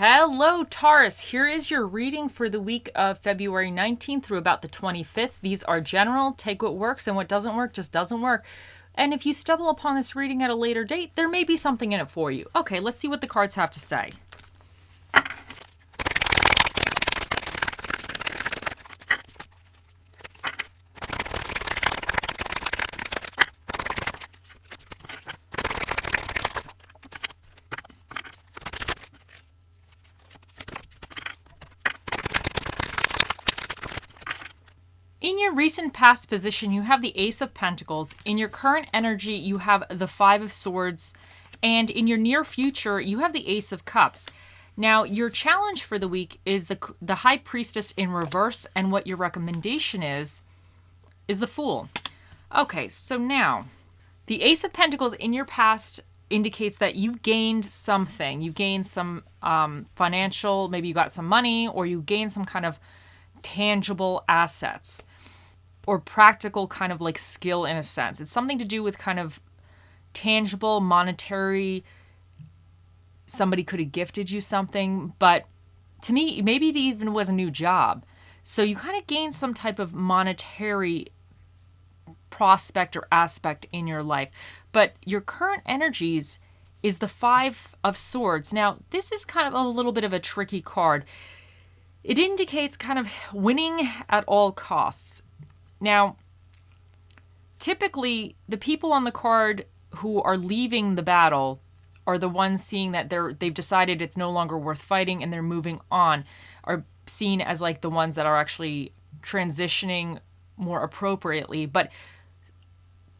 Hello, Taurus. Here is your reading for the week of February 19th through about the 25th. These are general. Take what works, and what doesn't work just doesn't work. And if you stumble upon this reading at a later date, there may be something in it for you. Okay, let's see what the cards have to say. In your recent past position, you have the Ace of Pentacles. In your current energy, you have the Five of Swords. And in your near future, you have the Ace of Cups. Now, your challenge for the week is the High Priestess in reverse. And what your recommendation is the Fool. Okay, so now, the Ace of Pentacles in your past indicates that you gained something. You gained some financial, maybe you got some money, or you gained some kind of tangible assets or practical kind of like skill in a sense. It's something to do with kind of tangible, monetary. Somebody could have gifted you something, but to me, maybe it even was a new job. So you kind of gain some type of monetary prospect or aspect in your life. But your current energies is the Five of Swords. Now, this is kind of a little bit of a tricky card. It indicates kind of winning at all costs. Now, typically, the people on the card who are leaving the battle are the ones seeing that they've decided it's no longer worth fighting and they're moving on, are seen as like the ones that are actually transitioning more appropriately. But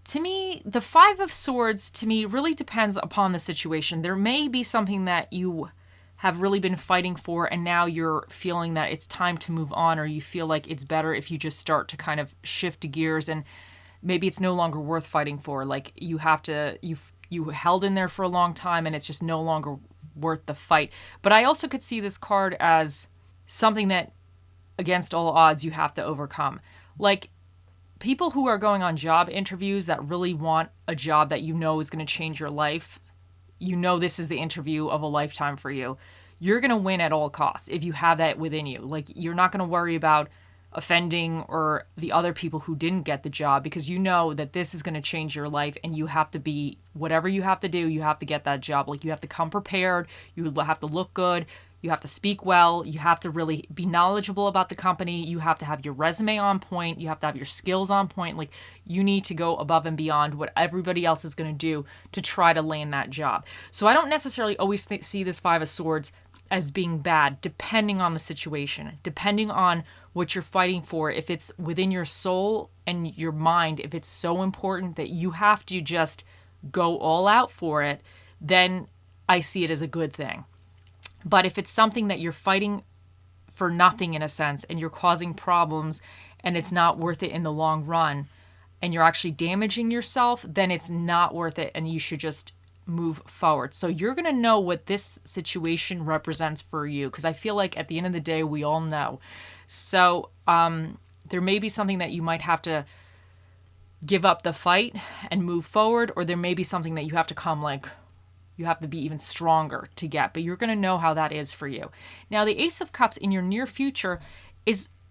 to me, the Five of Swords, to me, really depends upon the situation. There may be something that you have really been fighting for, and now you're feeling that it's time to move on, or you feel like it's better if you just start to kind of shift gears, and maybe it's no longer worth fighting for. Like you held in there for a long time, and it's just no longer worth the fight. But I also could see this card as something that, against all odds, you have to overcome. Like people who are going on job interviews that really want a job that you know is going to change your life. You know this is the interview of a lifetime for you. You're going to win at all costs if you have that within you. Like, you're not going to worry about offending or the other people who didn't get the job, because you know that this is going to change your life, and you have to be, whatever you have to do, you have to get that job. Like, you have to come prepared. You have to look good. You have to speak well. You have to really be knowledgeable about the company. You have to have your resume on point. You have to have your skills on point. Like, you need to go above and beyond what everybody else is going to do to try to land that job. So I don't necessarily always see this Five of Swords as being bad, depending on the situation, depending on what you're fighting for. If it's within your soul and your mind, if it's so important that you have to just go all out for it, then I see it as a good thing. But if it's something that you're fighting for nothing in a sense, and you're causing problems, and it's not worth it in the long run, and you're actually damaging yourself, then it's not worth it, and you should just move forward. So you're going to know what this situation represents for you, because I feel like at the end of the day, we all know. So there may be something that you might have to give up the fight and move forward, or there may be something that you have to you have to be even stronger to get, but you're going to know how that is for you. Now, the Ace of Cups in your near future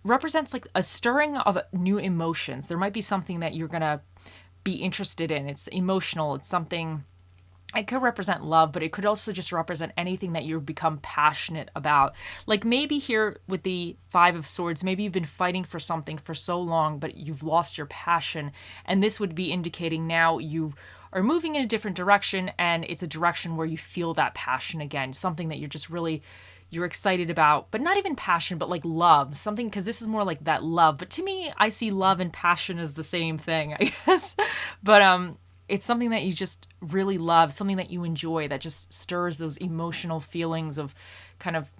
represents like a stirring of new emotions. There might be something that you're going to be interested in. It's emotional. It's something, it could represent love, but it could also just represent anything that you've become passionate about. Like maybe here with the Five of Swords, maybe you've been fighting for something for so long, but you've lost your passion. And this would be indicating now you are moving in a different direction, and it's a direction where you feel that passion again, something that you're excited about, but not even passion, but like love, something, because this is more like that love. But to me, I see love and passion as the same thing, I guess. But it's something that you just really love, something that you enjoy, that just stirs those emotional feelings of kind of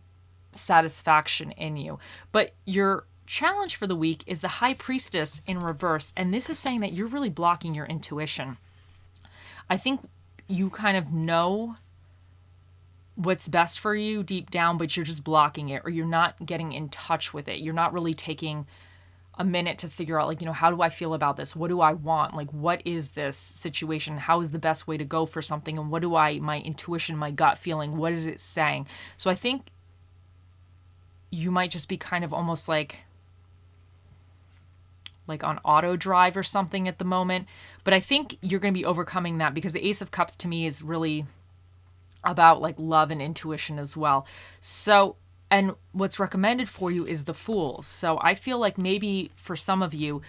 satisfaction in you. But your challenge for the week is the High Priestess in reverse, and this is saying that you're really blocking your intuition. I think you kind of know what's best for you deep down, but you're just blocking it, or you're not getting in touch with it. You're not really taking a minute to figure out, like, how do I feel about this? What do I want? Like, what is this situation? How is the best way to go for something? And what do my intuition, my gut feeling, what is it saying? So I think you might just be kind of almost like on auto drive or something at the moment. But I think you're going to be overcoming that, because the Ace of Cups to me is really about like love and intuition as well. So, and what's recommended for you is the Fool. So I feel like maybe for some of you,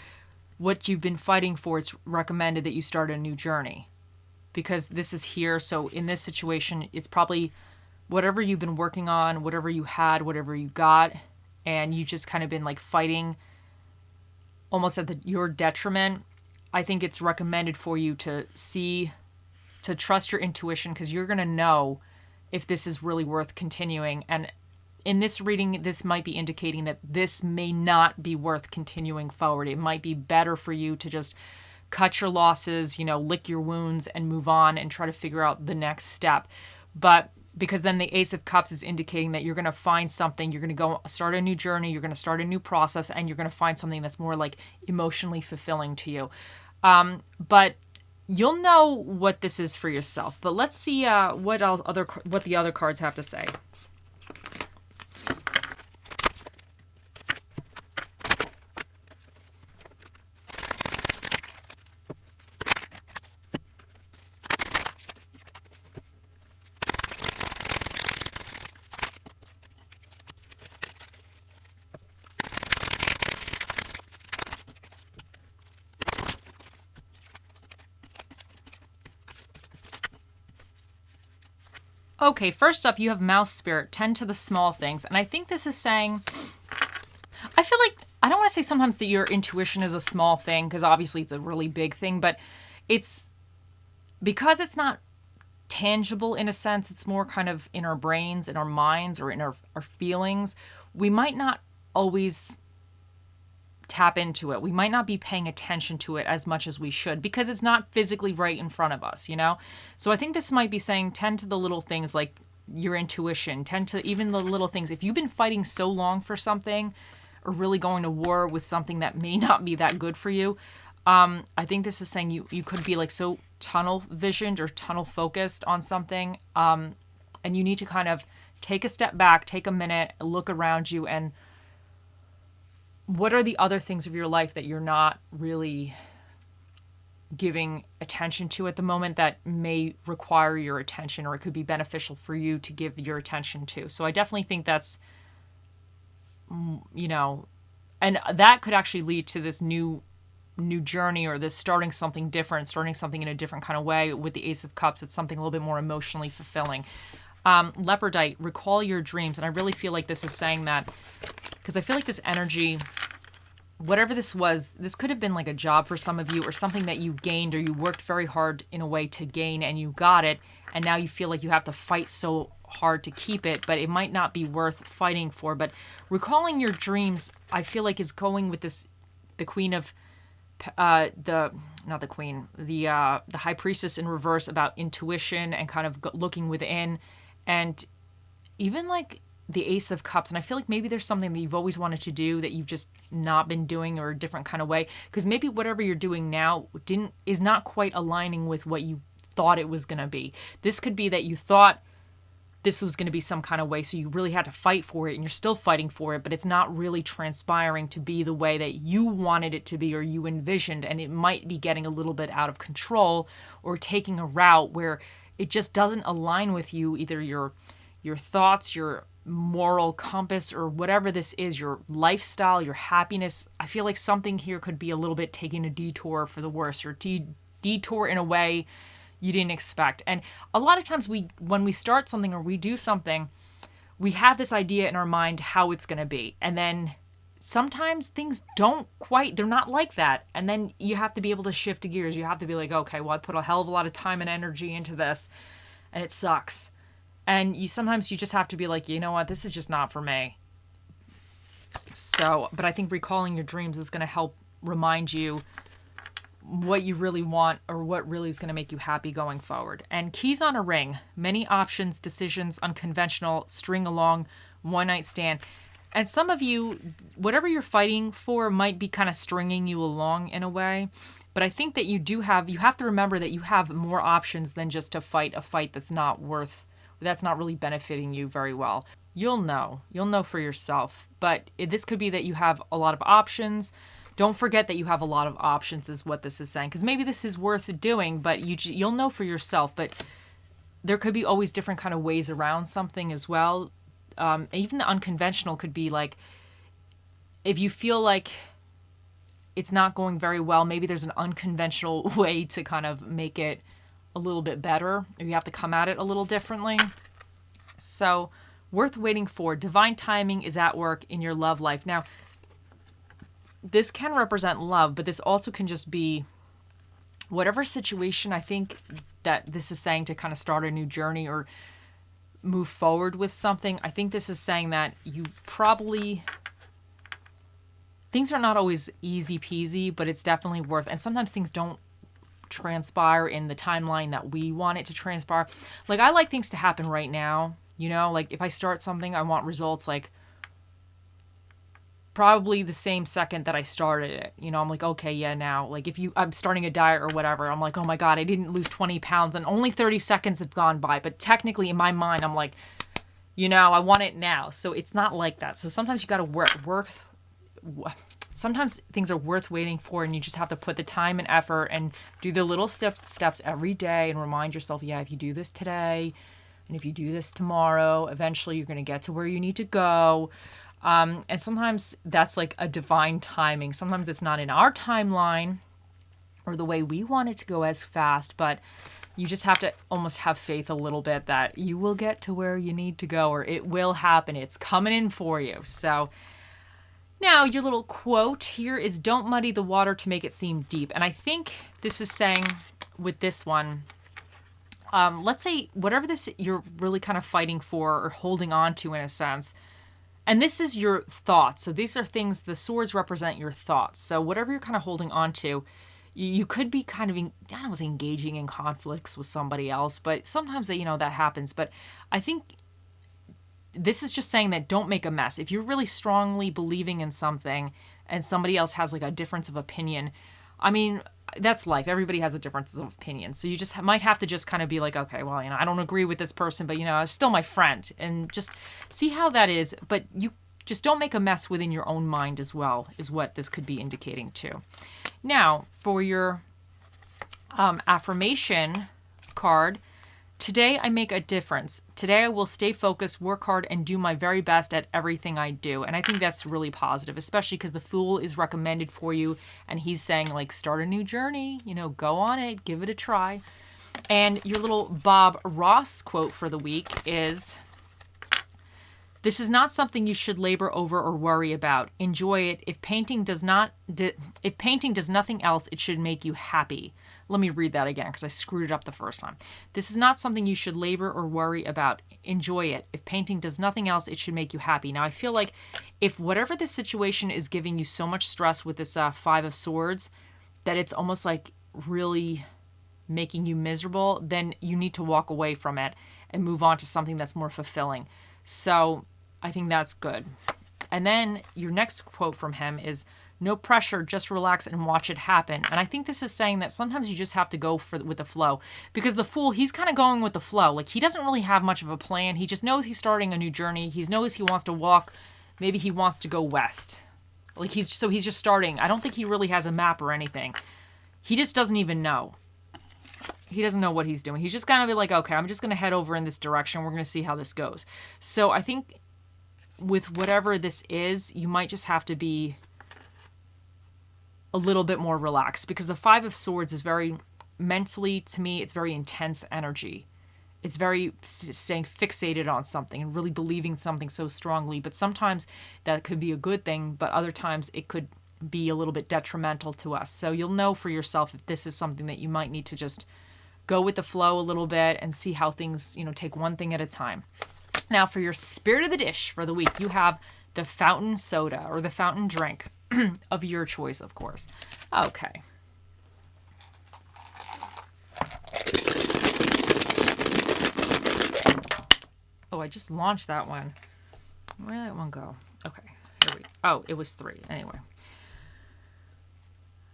what you've been fighting for, it's recommended that you start a new journey, because this is here. So in this situation, it's probably whatever you've been working on, whatever you had, whatever you got, and you just kind of been like fighting almost at your detriment. I think it's recommended for you to trust your intuition, because you're going to know if this is really worth continuing. And in this reading, this might be indicating that this may not be worth continuing forward. It might be better for you to just cut your losses, lick your wounds and move on and try to figure out the next step. But because then the Ace of Cups is indicating that you're going to find something, you're going to go start a new journey, you're going to start a new process, and you're going to find something that's more like emotionally fulfilling to you. But you'll know what this is for yourself. But let's see what the other cards have to say. Okay, first up, you have Mouse Spirit, tend to the small things. And I think this is saying, I feel like, I don't want to say sometimes that your intuition is a small thing, because obviously it's a really big thing, but it's, because it's not tangible in a sense, it's more kind of in our brains, in our minds, or in our feelings. We might not always tap into it. We might not be paying attention to it as much as we should, because it's not physically right in front of us, So I think this might be saying tend to the little things, like your intuition, tend to even the little things. If you've been fighting so long for something, or really going to war with something that may not be that good for you, I think this is saying you could be like so tunnel visioned or tunnel focused on something, and you need to kind of take a step back, take a minute, look around you, and what are the other things of your life that you're not really giving attention to at the moment that may require your attention, or it could be beneficial for you to give your attention to. So I definitely think that's, and that could actually lead to this new journey, or this starting something different, starting something in a different kind of way. With the Ace of Cups, it's something a little bit more emotionally fulfilling. Leopardite, recall your dreams. And I really feel like this is saying that, because I feel like this energy, whatever this was, this could have been like a job for some of you, or something that you gained, or you worked very hard in a way to gain and you got it, and now you feel like you have to fight so hard to keep it, but it might not be worth fighting for. But recalling your dreams, I feel like, is going with this, the Queen of the High Priestess in reverse, about intuition and kind of looking within, and even like the Ace of Cups. And I feel like maybe there's something that you've always wanted to do that you've just not been doing, or a different kind of way, because maybe whatever you're doing now is not quite aligning with what you thought it was going to be. This could be that you thought this was going to be some kind of way, so you really had to fight for it, and you're still fighting for it, but it's not really transpiring to be the way that you wanted it to be, or you envisioned, and it might be getting a little bit out of control, or taking a route where it just doesn't align with you, either your thoughts, your moral compass, or whatever this is, your lifestyle, your happiness. I feel like something here could be a little bit taking a detour for the worse, or detour in a way you didn't expect. And a lot of times when we start something or we do something, we have this idea in our mind how it's going to be. And then sometimes things they're not like that. And then you have to be able to shift gears. You have to be like, okay, well, I put a hell of a lot of time and energy into this, and it sucks. And sometimes you just have to be like, you know what, this is just not for me. So, but I think recalling your dreams is going to help remind you what you really want, or what really is going to make you happy going forward. And keys on a ring, many options, decisions, unconventional, string along, one night stand. And some of you, whatever you're fighting for might be kind of stringing you along in a way. But I think that you have to remember that you have more options than just to fight a fight that's not worth that's not really benefiting you very well. You'll know for yourself. But this could be that you have a lot of options. Don't forget that you have a lot of options is what this is saying, because maybe this is worth doing, but you'll know for yourself. But there could be always different kind of ways around something as well. Even the unconventional could be like, if you feel like it's not going very well, maybe there's an unconventional way to kind of make it a little bit better, or you have to come at it a little differently. So, worth waiting for. Divine timing is at work in your love life. Now, this can represent love, but this also can just be whatever situation. I think that this is saying to kind of start a new journey or move forward with something. I think this is saying that you probably, things are not always easy peasy, but it's definitely worth, and sometimes things don't transpire in the timeline that we want it to transpire. Like, I like things to happen right now, like if I start something, I want results like probably the same second that I started it. I'm like, okay, yeah, now, like if I'm starting a diet or whatever, I'm like, oh my God, I didn't lose 20 pounds and only 30 seconds have gone by. But technically in my mind, I'm like, I want it now. So it's not like that. So sometimes you got to sometimes things are worth waiting for, and you just have to put the time and effort and do the little steps every day and remind yourself, yeah, if you do this today and if you do this tomorrow, eventually you're going to get to where you need to go. And sometimes that's like a divine timing. Sometimes it's not in our timeline or the way we want it to go as fast, but you just have to almost have faith a little bit that you will get to where you need to go, or it will happen. It's coming in for you. So now your little quote here is, don't muddy the water to make it seem deep. And I think this is saying with this one, let's say whatever this you're really kind of fighting for or holding on to in a sense, and this is your thoughts. So these are things, the swords represent your thoughts. So whatever you're kind of holding on to, you could be kind of, I don't know, engaging in conflicts with somebody else, but sometimes that happens. But I think this is just saying that don't make a mess. If you're really strongly believing in something and somebody else has like a difference of opinion, I mean, that's life. Everybody has a difference of opinion. So you just might have to just kind of be like, okay, well, I don't agree with this person, but it's still my friend, and just see how that is. But you just don't make a mess within your own mind as well, is what this could be indicating too. Now, for your affirmation card, today I make a difference. Today I will stay focused, work hard, and do my very best at everything I do. And I think that's really positive, especially because the Fool is recommended for you. And he's saying, like, start a new journey, go on it, give it a try. And your little Bob Ross quote for the week is, this is not something you should labor over or worry about. Enjoy it. If painting does nothing else, it should make you happy. Let me read that again because I screwed it up the first time. This is not something you should labor or worry about. Enjoy it. If painting does nothing else, it should make you happy. Now, I feel like if whatever this situation is giving you so much stress with this Five of Swords, that it's almost like really making you miserable, then you need to walk away from it and move on to something that's more fulfilling. So I think that's good. And then your next quote from him is, no pressure, just relax and watch it happen. And I think this is saying that sometimes you just have to go with the flow, because the Fool, he's kind of going with the flow. Like, he doesn't really have much of a plan. He just knows he's starting a new journey. He knows he wants to walk. Maybe he wants to go west. Like, he's just starting. I don't think he really has a map or anything. He just doesn't even know. He doesn't know what he's doing. He's just going to be like, okay, I'm just going to head over in this direction. We're going to see how this goes. So I think with whatever this is, you might just have to be a little bit more relaxed, because the Five of Swords is very mentally, to me, it's very intense energy. It's very staying fixated on something and really believing something so strongly. But sometimes that could be a good thing, but other times it could be a little bit detrimental to us. So you'll know for yourself if this is something that you might need to just go with the flow a little bit and see how things, take one thing at a time. Now, for your spirit of the dish for the week, you have the fountain soda, or the fountain drink of your choice, of course. Okay. Oh, I just launched that one. Where did that one go? Okay. It was 3. Anyway.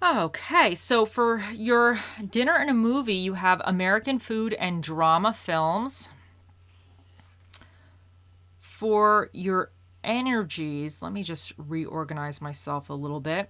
Okay, so for your dinner and a movie, you have American food and drama films. For your energies, let me just reorganize myself a little bit.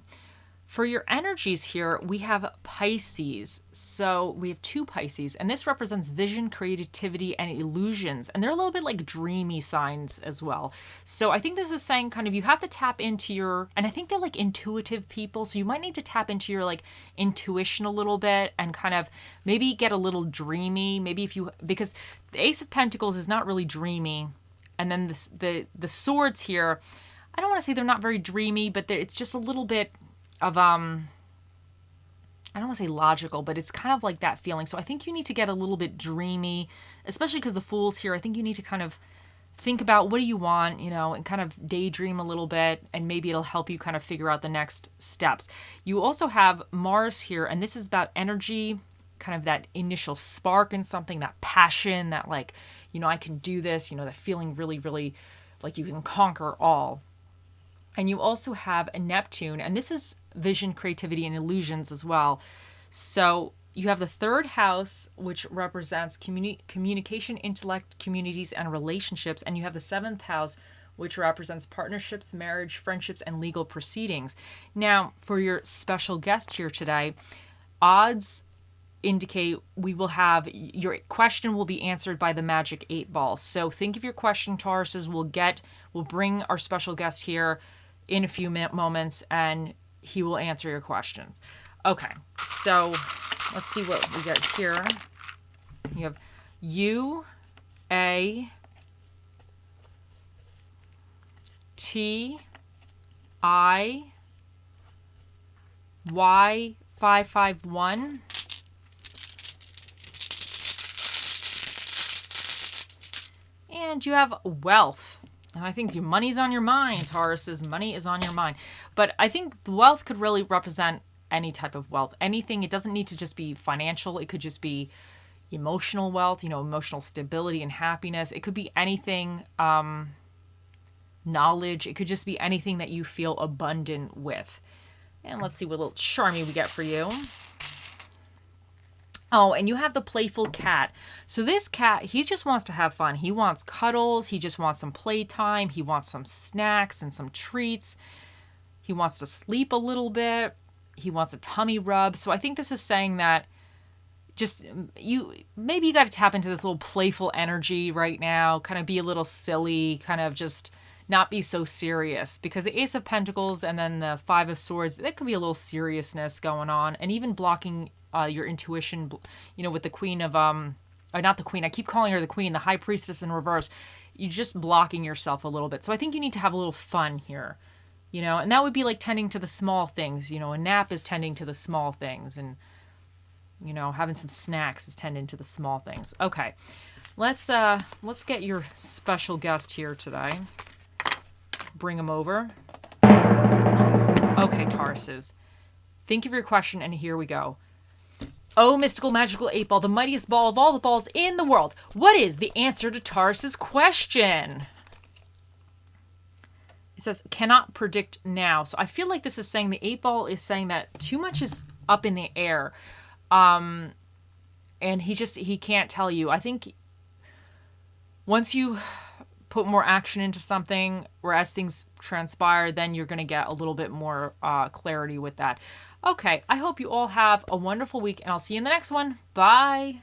For your energies here, we have Pisces. So we have 2 Pisces, and this represents vision, creativity, and illusions. And they're a little bit like dreamy signs as well. So I think this is saying kind of you have to tap into your, and I think they're like intuitive people. So you might need to tap into your like intuition a little bit and kind of maybe get a little dreamy. Maybe if you, because the Ace of Pentacles is not really dreamy. And then the swords here, I don't want to say they're not very dreamy, but it's just a little bit of I don't want to say logical, but it's kind of like that feeling. So I think you need to get a little bit dreamy, especially because the Fool's here. I think you need to kind of think about what do you want, you know, and kind of daydream a little bit, and maybe it'll help you kind of figure out the next steps. You also have Mars here, and this is about energy, kind of that initial spark in something, that passion, that like, you know, I can do this, you know, that feeling really, really like you can conquer all. And you also have a Neptune, and this is vision, creativity, and illusions as well. So you have the 3rd house, which represents communication, intellect, communities, and relationships. And you have the 7th house, which represents partnerships, marriage, friendships, and legal proceedings. Now, for your special guest here today, odds indicate we will have your question will be answered by the magic 8 ball. So think of your question, Tauruses. We'll bring our special guest here in a few moments, and he will answer your questions. Okay, so let's see what we get here. You have U, A, T, I, Y, 551. And you have wealth. And I think your money's on your mind, Tauruses. Money is on your mind. But I think wealth could really represent any type of wealth. Anything. It doesn't need to just be financial. It could just be emotional wealth, you know, emotional stability and happiness. It could be anything, knowledge. It could just be anything that you feel abundant with. And let's see what little charmy we get for you. Oh, and you have the playful cat. So this cat, he just wants to have fun. He wants cuddles. He just wants some playtime. He wants some snacks and some treats. He wants to sleep a little bit. He wants a tummy rub. So I think this is saying that just maybe you got to tap into this little playful energy right now, kind of be a little silly, kind of just not be so serious, because the Ace of Pentacles and then the 5 of Swords, there could be a little seriousness going on, and even blocking your intuition, you know, with the Queen of, or not the Queen, I keep calling her the Queen, the High Priestess in reverse. You're just blocking yourself a little bit. So I think you need to have a little fun here, you know, and that would be like tending to the small things. You know, a nap is tending to the small things, and, you know, having some snacks is tending to the small things. Okay, let's get your special guest here today. Bring him over. Okay, Tauruses, think of your question, and here we go. Oh, mystical, magical 8 ball, the mightiest ball of all the balls in the world. What is the answer to Taurus's question? It says, cannot predict now. So I feel like this is saying the 8 ball is saying that too much is up in the air. And he can't tell you. I think once you put more action into something, or as things transpire, then you're going to get a little bit more clarity with that. Okay, I hope you all have a wonderful week, and I'll see you in the next one. Bye.